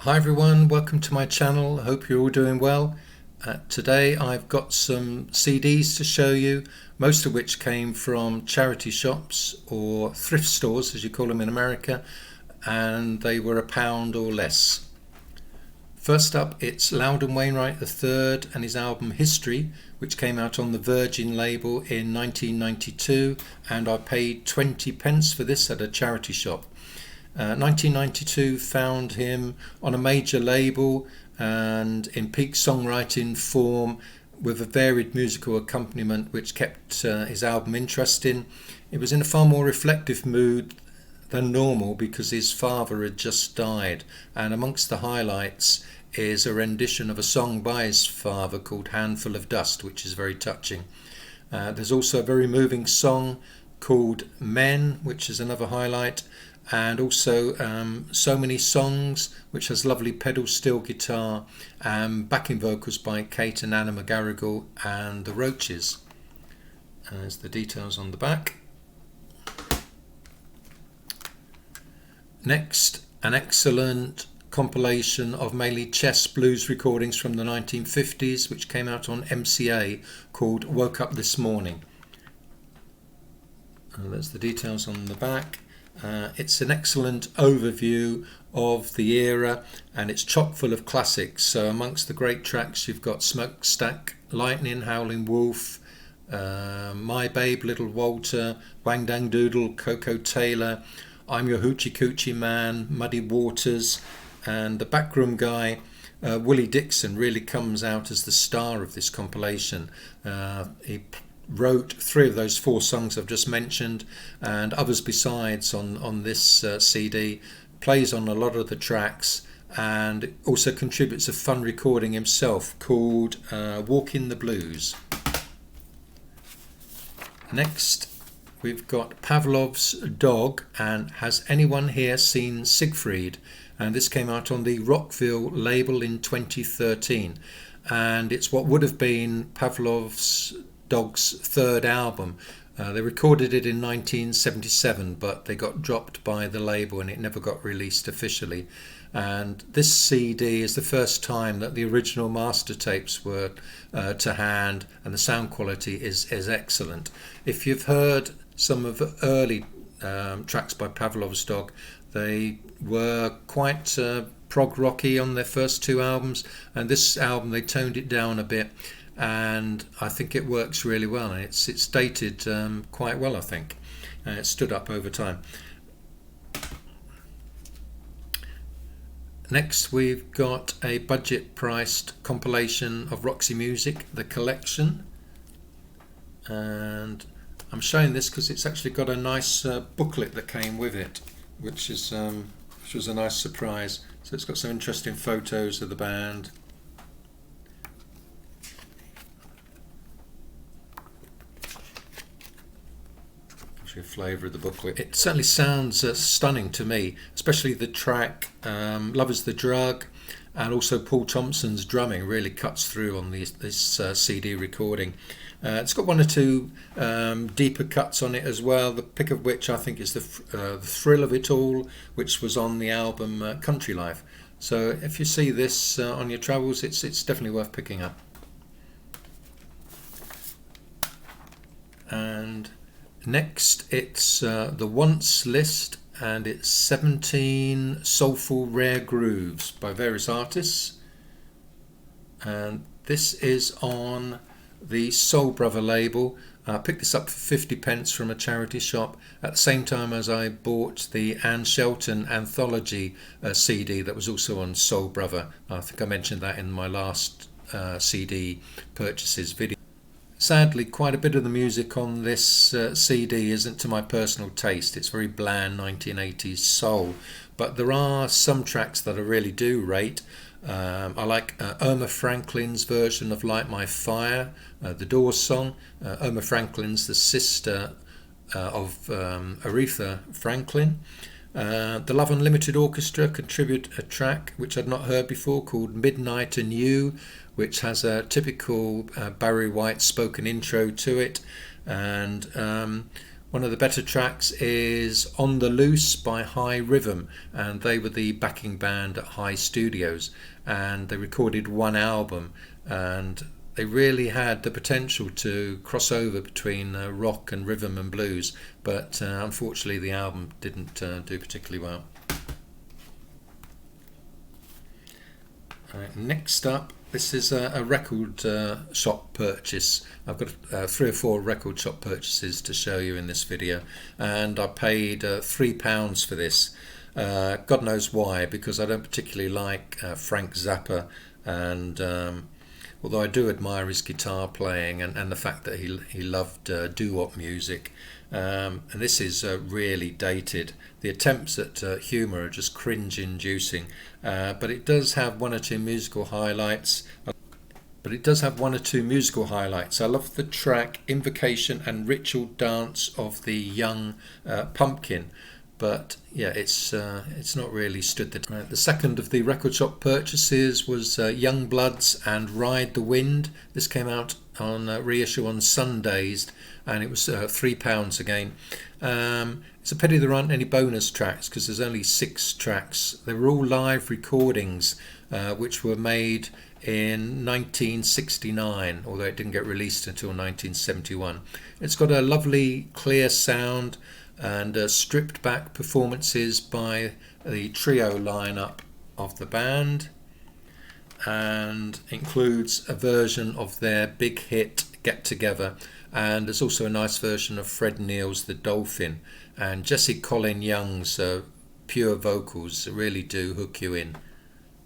Hi everyone, welcome to my channel. I hope you're all doing well. Today I've got some CDs to show you, most of which came from charity shops or thrift stores as you call them in America, and they were £1 or less. First up, it's Loudon Wainwright III and his album History, which came out on the Virgin label in 1992, and I paid 20 pence for this at a charity shop. 1992 found him on a major label and in peak songwriting form with a varied musical accompaniment which kept his album interesting. It was in a far more reflective mood than normal because his father had just died, and amongst the highlights is a rendition of a song by his father called Handful of Dust, which is very touching. There's also a very moving song called Men, which is another highlight, and also So Many Songs, which has lovely pedal steel guitar and backing vocals by Kate and Anna McGarrigle and the Roaches. There's the details on the back. Next, an excellent compilation of mainly chess blues recordings from the 1950s, which came out on MCA, called Woke Up This Morning. And there's the details on the back. It's an excellent overview of the era, and it's chock full of classics. So amongst the great tracks you've got Smokestack, Lightning, Howling Wolf, My Babe, Little Walter, Wang Dang Doodle, Coco Taylor, I'm Your Hoochie Coochie Man, Muddy Waters, and the backroom guy, Willie Dixon, really comes out as the star of this compilation. He wrote 3 of those 4 songs I've just mentioned, and others besides on this CD, plays on a lot of the tracks, and also contributes a fun recording himself called Walking the Blues. Next we've got Pavlov's Dog and Has Anyone Here Seen Sigfried, and this came out on the Rockville label in 2013, and it's what would have been Pavlov's Dog's 3rd album. They recorded it in 1977, but they got dropped by the label and it never got released officially. And this CD is the first time that the original master tapes were to hand, and the sound quality is excellent. If you've heard some of the early tracks by Pavlov's Dog, they were quite prog rocky on their first 2 albums, and this album they toned it down a bit, and I think it works really well, and it's dated quite well, I think. It stood up over time. Next we've got a budget priced compilation of Roxy music, The Collection, and I'm showing this because it's actually got a nice booklet that came with it, which was a nice surprise. So it's got some interesting photos of the band. A flavour of the booklet. It certainly sounds stunning to me, especially the track Love Is the Drug, and also Paul Thompson's drumming really cuts through on this CD recording. It's got 1 or 2 deeper cuts on it as well, the pick of which I think is the Thrill of It All, which was on the album Country Life. So if you see this on your travels, it's definitely worth picking up. And next it's the Once list, and it's 17 soulful rare grooves by various artists, and this is on the Soul Brother label. I picked this up for 50 pence from a charity shop at the same time as I bought the Anne Shelton anthology CD that was also on Soul Brother. I think I mentioned that in my last CD purchases video. Sadly, quite a bit of the music on this CD isn't to my personal taste. It's very bland 1980s soul, but there are some tracks that I really do rate. I like Irma Franklin's version of Light My Fire, the Doors song. Irma Franklin's the sister of Aretha Franklin. The Love Unlimited Orchestra contribute a track which I'd not heard before called Midnight and You, which has a typical Barry White spoken intro to it, and one One of the better tracks is On the Loose by High Rhythm, and they were the backing band at High Studios, and they recorded one album, and they really had the potential to cross over between rock and rhythm and blues, but unfortunately the album didn't do particularly well. Next up, this is a record shop purchase. I've got 3 or 4 record shop purchases to show you in this video, and I paid £3 for this. God knows why, because I don't particularly like Frank Zappa, and although I do admire his guitar playing and the fact that he loved doo-wop music, and this is really dated. The attempts at humour are just cringe-inducing, but it does have one or two musical highlights. I love the track Invocation and Ritual Dance of the Young Pumpkin, but yeah, it's not really stood the time. The second of the record shop purchases was Youngbloods and Ride the Wind. This came out on reissue on Sundays, and it was £3 again. It's a pity there aren't any bonus tracks, because there's only 6 tracks. They were all live recordings which were made in 1969, although it didn't get released until 1971. It's got a lovely clear sound and stripped back performances by the trio lineup of the band, and includes a version of their big hit Get Together, and there's also a nice version of Fred Neil's The Dolphin, and Jesse Colin Young's pure vocals really do hook you in.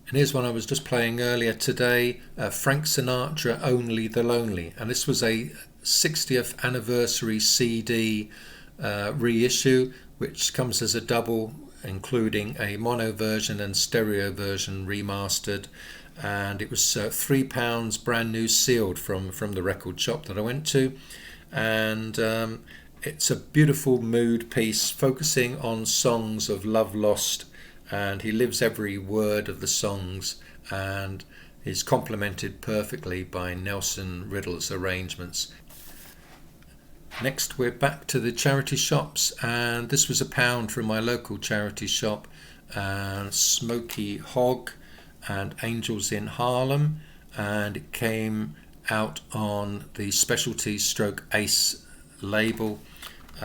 And here's one I was just playing earlier today, Frank Sinatra, Only the Lonely, and this was a 60th anniversary CD reissue, which comes as a double, including a mono version and stereo version remastered, and it was £3 brand new sealed from the record shop that I went to, and it's a beautiful mood piece focusing on songs of love lost, and he lives every word of the songs, and is complemented perfectly by Nelson Riddle's arrangements. Next, we're back to the charity shops, and this was £1 from my local charity shop, Smokey Hog and Angels in Harlem, and it came out on the Specialty Stroke Ace label. He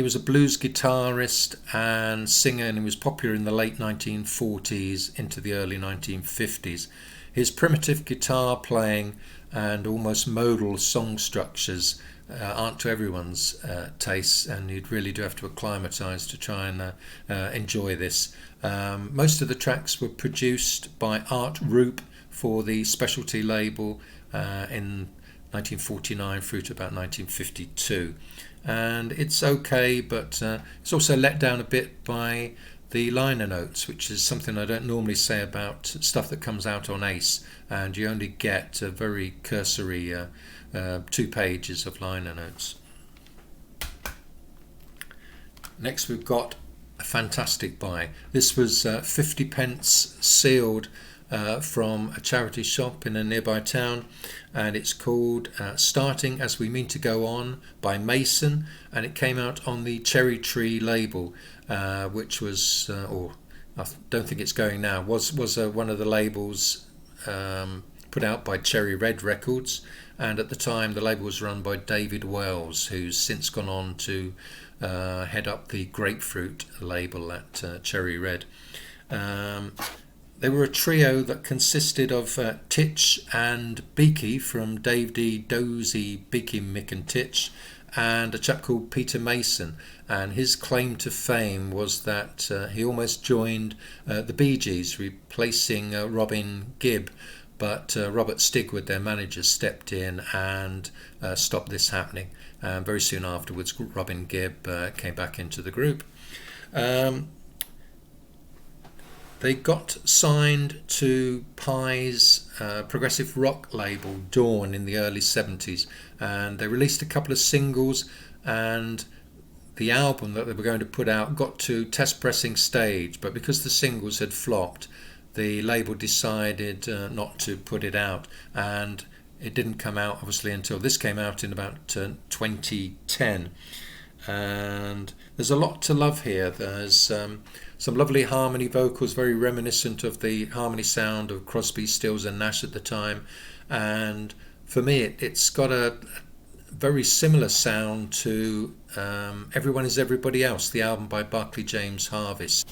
was a blues guitarist and singer, and he was popular in the late 1940s into the early 1950s. His primitive guitar playing and almost modal song structures aren't to everyone's tastes, and you'd really do have to acclimatise to try and enjoy this. Most of the tracks were produced by Art Rupe for the Specialty label in 1949 through to about 1952, and it's okay, but it's also let down a bit by the liner notes, which is something I don't normally say about stuff that comes out on Ace, and you only get a very cursory 2 pages of liner notes. Next, we've got a fantastic buy. This was 50p sealed from a charity shop in a nearby town, and it's called Starting As We Mean to Go On by Mason, and it came out on the Cherry Tree label, which was, or I don't think it's going now, was one of the labels put out by Cherry Red Records, and at the time the label was run by David Wells, who's since gone on to head up the Grapefruit label at Cherry Red. They were a trio that consisted of Tich and Beaky from Dave Dee, Dozy, Beaky, Mich and Tich, and a chap called Peter Mason, and his claim to fame was that he almost joined the Bee Gees, replacing Robin Gibb, but Robert Stigwood, their manager, stepped in and stopped this happening. Very soon afterwards, Robin Gibb came back into the group. They got signed to Pi's progressive rock label Dawn in the early 70s, and they released a couple of singles, and the album that they were going to put out got to test pressing stage, but because the singles had flopped, the label decided not to put it out, and it didn't come out obviously until this came out in about 2010. And there's a lot to love here. There's some lovely harmony vocals, very reminiscent of the harmony sound of Crosby, Stills and Nash at the time. And for me, it's got a very similar sound to Everyone Is Everybody Else, the album by Barclay James Harvest.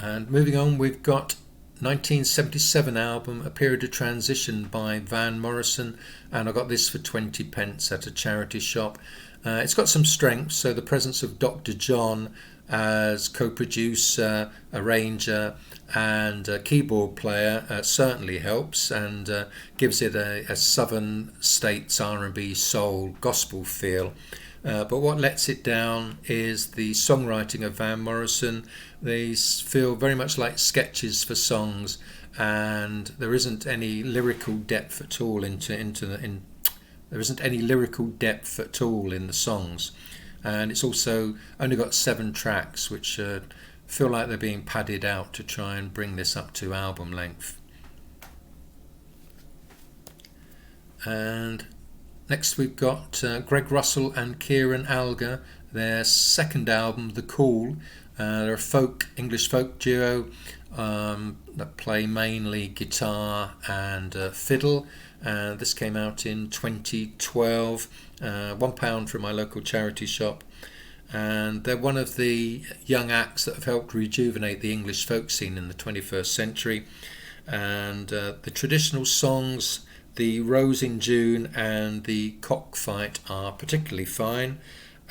And moving on, we've got 1977 album, A Period of Transition by Van Morrison, and I got this for 20 pence at a charity shop. It's got some strengths, so the presence of Dr. John as co-producer, arranger and keyboard player certainly helps, and gives it a Southern States R&B soul gospel feel. But what lets it down is the songwriting of Van Morrison. They feel very much like sketches for songs, and there isn't any lyrical depth at all there isn't any lyrical depth at all in the songs. And it's also only got 7 tracks, which feel like they're being padded out to try and bring this up to album length. And next we've got Greg Russell and Kieran Alger, their second album, The Cool. They're a English folk duo that play mainly guitar and fiddle. This came out in 2012, £1 from my local charity shop. And they're one of the young acts that have helped rejuvenate the English folk scene in the 21st century. And the traditional songs, the Rose in June and the Cockfight, are particularly fine.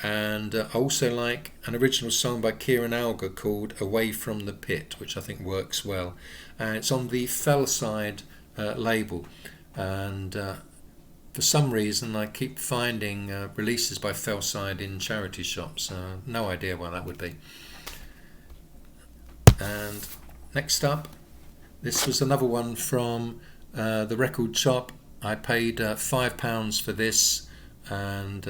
And I also like an original song by Kieran Alger called Away from the Pit, which I think works well. It's on the Fellside label, and for some reason I keep finding releases by Fellside in charity shops. No idea why that would be. And next up, this was another one from the record shop. I paid £5 for this, and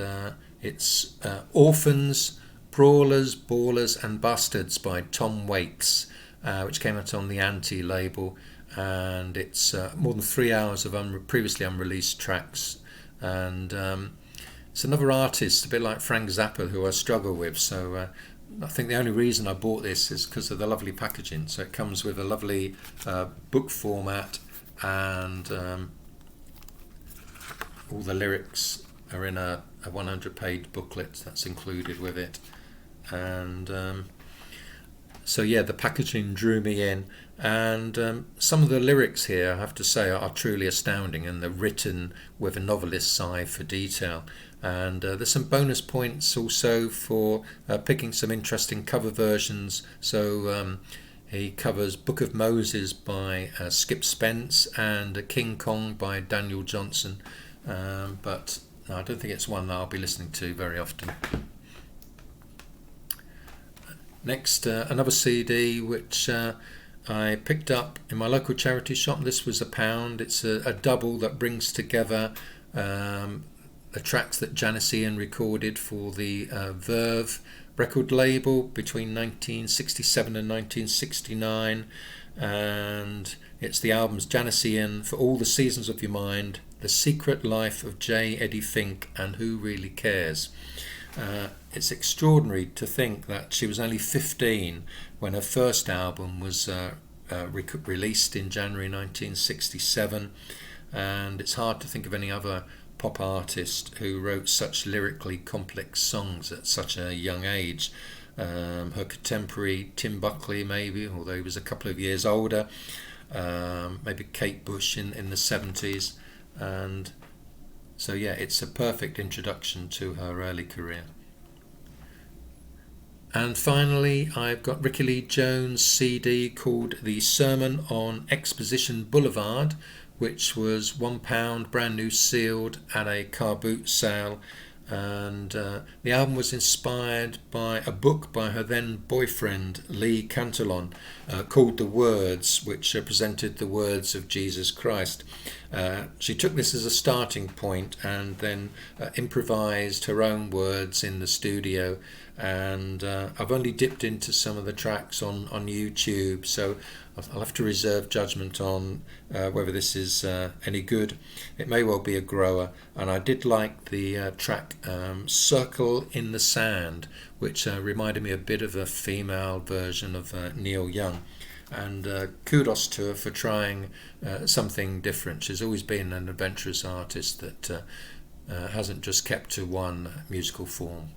it's Orphans, Brawlers, Ballers and Bastards by Tom Waits, which came out on the Anti label, and it's more than 3 hours of previously unreleased tracks. And it's another artist, a bit like Frank Zappa, who I struggle with, so I think the only reason I bought this is because of the lovely packaging. So it comes with a lovely book format, and all the lyrics are in a 100-page booklet that's included with it. And so yeah, the packaging drew me in, and some of the lyrics here, I have to say, are truly astounding, and they're written with a novelist's eye for detail. And there's some bonus points also for picking some interesting cover versions. So he covers Book of Moses by Skip Spence and King Kong by Daniel Johnson, but no, I don't think it's one that I'll be listening to very often. Next, another CD which I picked up in my local charity shop. This was £1. It's a double that brings together the tracks that Geneseon recorded for the Verve record label between 1967 and 1969, and it's the albums Geneseon, For All the Seasons of Your Mind, The Secret Life of J. Eddie Fink, and Who Really Cares. It's extraordinary to think that she was only 15 when her first album was released in January 1967, and it's hard to think of any other pop artist who wrote such lyrically complex songs at such a young age. Her contemporary Tim Buckley, maybe, although he was a couple of years older, maybe Kate Bush in the 70s, and so yeah, it's a perfect introduction to her early career. And finally, I've got Ricky Lee Jones' CD called The Sermon on Exposition Boulevard, which was £1, brand new sealed at a car boot sale. And the album was inspired by a book by her then boyfriend Lee Cantillon called The Words, which presented the words of Jesus Christ. She took this as a starting point and then improvised her own words in the studio, and I've only dipped into some of the tracks on YouTube, so I'll have to reserve judgment on whether this is any good. It may well be a grower, and I did like the track Circle in the Sand, which reminded me a bit of a female version of Neil Young. And kudos to her for trying something different. She's always been an adventurous artist that hasn't just kept to one musical form.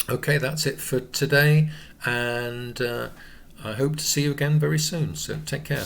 Okay, that's it for today, and I hope to see you again very soon, so take care.